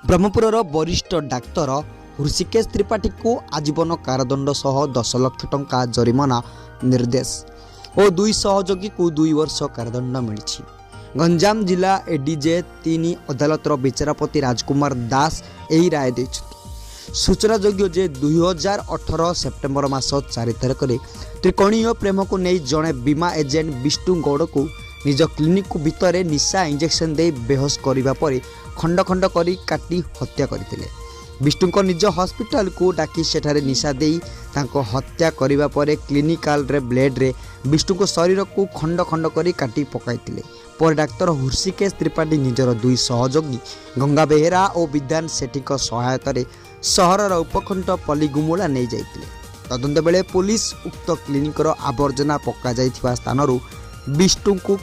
ब्रह्मपुरर वरिष्ठ डाक्तर ऋषिकेश त्रिपाठी को आजीवन कारादंड सह 10 लाख टंका जरिमाना निर्देश और 2 सहयोगी को 2 वर्ष कारादंड मिली। गंजाम जिला एडीजे 3 अदालतर विचारपति राजकुमार दास यही राय देछथि। सूचनायोग्य जे 2018 सेप्टेम्बर मास 4 तारिख त्रिकोणीय प्रेम को नहीं जड़े बीमा एजेंट विष्णु गौड़ को निज क्लिनिक भितर निशा इंजेक्शन दे बेहोश करने पर खंड खंड करी काटी हत्या करथिले। विष्णु को निज हॉस्पिटल को डाकी सेठारे निशा देई तांको हत्या करने पर क्लिनिकाल रे ब्लेड रे विष्णु को शरीर को खंड खंड करी काटी पकाइथिले। पर डाक्तर ऋषिकेश त्रिपाठी निजर 2 सहयोगी गंगा बेहेरा और विद्यान सेठी सहायतार सहरर उपखंड पल्लीगुमुला नहीं जाइथिले। तदंत बेले पुलिस उक्त क्लिनिकर आवर्जना पक्का जाइथिबा स्थानरू विष्णु को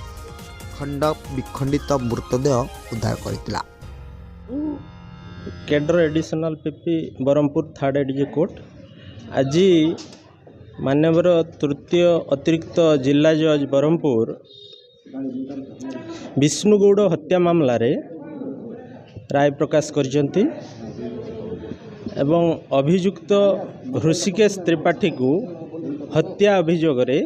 खंड विखंडित मृतदेह उद्धार करथिला। केडर additional PP Berhampur third ADJ court आज मानवर तृतीय अतिरिक्त जिला जज बरहमपुर विष्णुगौड़ हत्या मामला रे राय प्रकाश करजंती एवं अभियुक्त ऋषिकेश त्रिपाठी को हत्या अभियोग रे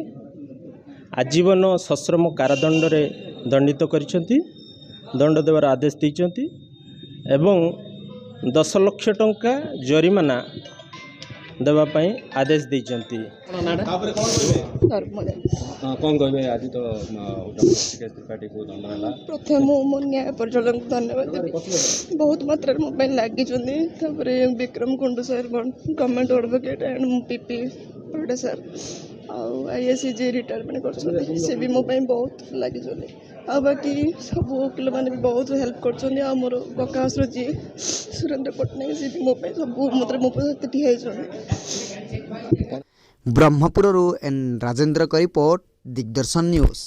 आजीवन सश्रम कारादंड रे दंडित करछंती। दंड देवार आदेश दैछंती एवं 10 लाख टंका जरिमाना देवाई आदेश देइचंती। कौन कहे आज तो ऋषिकेश त्रिपाठी को दंड है प्रथम मो न्याय परिचालन को धन्यवाद देवी। बहुत मात्रा मोबाइल लगी Vikram Kundu sir government advocate and PP sir ISC retirement कर भी मो बहुत लगी बाकी सब वकिल मैंने भी बहुत हेल्प कर मोर प्रकाश जी सुरेंद्र पट्टनायक जी भी मो सब मतलब मो ब्रह्मपुर एन राजेंद्र का रिपोर्ट दिग्दर्शन न्यूज।